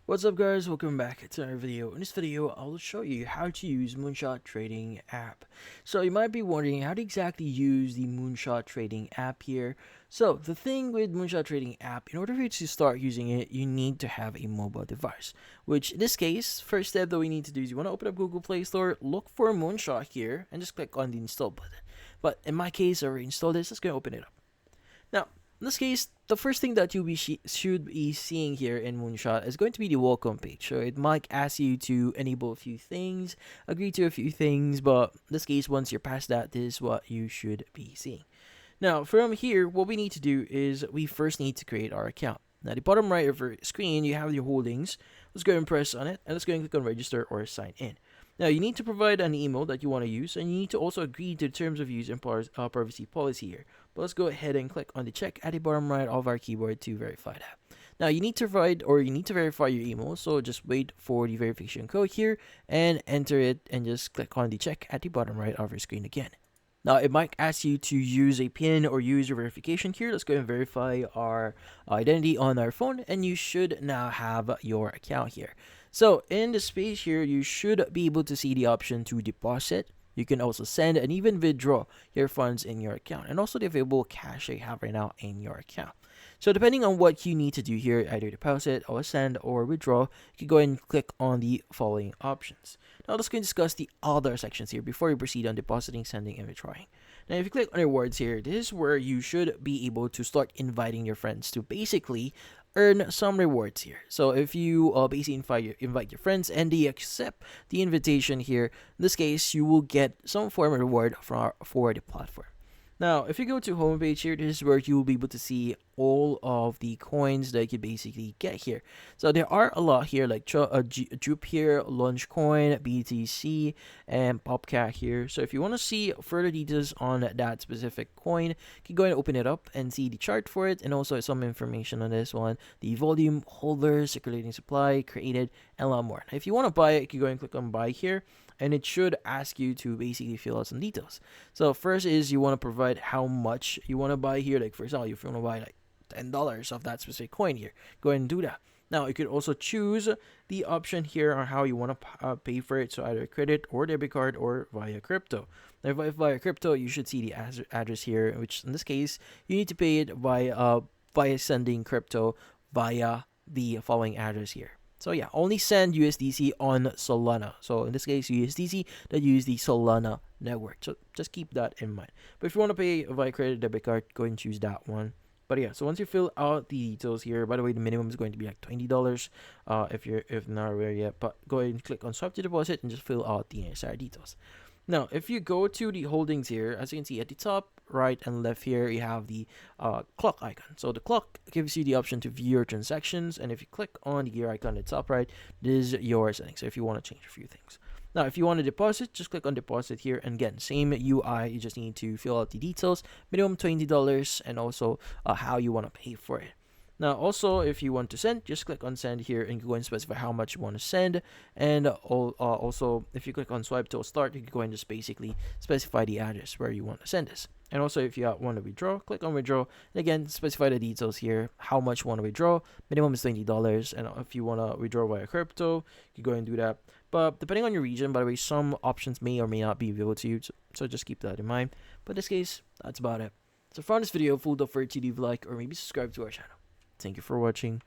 What's up guys, welcome back to another video. In this video, I'll show you how to use Moonshot Trading app. So you might be wondering how to exactly use the Moonshot Trading app here. So the thing with Moonshot Trading app, in order for you to start using it, you need to have a mobile device. Which in this case, first step that we need to do is you want to open up Google Play Store, look for Moonshot here, and just click on the install button. But in my case, I already installed this, let's go open it up. Now, in this case, the first thing that you should be seeing here in Moonshot is going to be the welcome page. So it might ask you to enable a few things, agree to a few things, but in this case, once you're past that, this is what you should be seeing. Now, from here, what we need to do is we first need to create our account. Now, the bottom right of your screen, you have your holdings. Let's go and press on it, and let's go and click on register or sign in. Now, you need to provide an email that you want to use, and you need to also agree to the terms of use and privacy policy here. But let's go ahead and click on the check at the bottom right of our keyboard to verify that. Now, you need to verify your email, so just wait for the verification code here and enter it, and just click on the check at the bottom right of your screen again. Now, it might ask you to use a PIN or use your verification here. Let's go and verify our identity on our phone, and you should now have your account here. So, in this page here, you should be able to see the option to deposit. You can also send and even withdraw your funds in your account, and also the available cash that you have right now in your account. So depending on what you need to do here, either deposit or send or withdraw, you can go ahead and click on the following options. Now let's go and discuss the other sections here before we proceed on depositing, sending, and withdrawing. Now if you click on rewards here, this is where you should be able to start inviting your friends to basically earn some rewards here. So if you basically invite your friends and they accept the invitation here, in this case, you will get some form of reward for the platform. Now, if you go to homepage here, this is where you will be able to see all of the coins that you can basically get here. So there are a lot here, like Jupe here, Launch Coin, BTC, and Popcat here. So if you want to see further details on that specific coin, you can go and open it up and see the chart for it, and also some information on this one, the volume, holders, circulating supply, created, and a lot more. Now, if you want to buy it, you can go and click on buy here, and it should ask you to basically fill out some details. So first is you want to provide how much you want to buy here. Like for example, if you want to buy like $10 of that specific coin here, go ahead and do that. Now you could also choose the option here on how you want to pay for it. So either credit or debit card or via crypto. Now if via crypto, you should see the address here, which in this case you need to pay it via sending crypto via the following address here. So yeah, only send USDC on Solana. So in this case, USDC that use the Solana network. So just keep that in mind. But if you want to pay via credit debit card, go ahead and choose that one. But yeah, so once you fill out the details here, by the way, the minimum is going to be like $20 if not aware yet. But go ahead and click on swipe to deposit and just fill out the necessary details. Now, if you go to the holdings here, as you can see at the top, right, and left here, you have the clock icon. So the clock gives you the option to view your transactions, and if you click on the gear icon at the top right, this is your settings. So if you want to change a few things. Now, if you want to deposit, just click on deposit here, and again, same UI. You just need to fill out the details, minimum $20, and also how you want to pay for it. Now, also, if you want to send, just click on send here and go and specify how much you want to send. And also, if you click on swipe to start, you can go and just basically specify the address where you want to send this. And also, if you want to withdraw, click on withdraw. And again, specify the details here, how much you want to withdraw. Minimum is $20. And if you want to withdraw via crypto, you can go and do that. But depending on your region, by the way, some options may or may not be available to you. So just keep that in mind. But in this case, that's about it. So if you found this video helpful, don't forget to leave a like or maybe subscribe to our channel. Thank you for watching.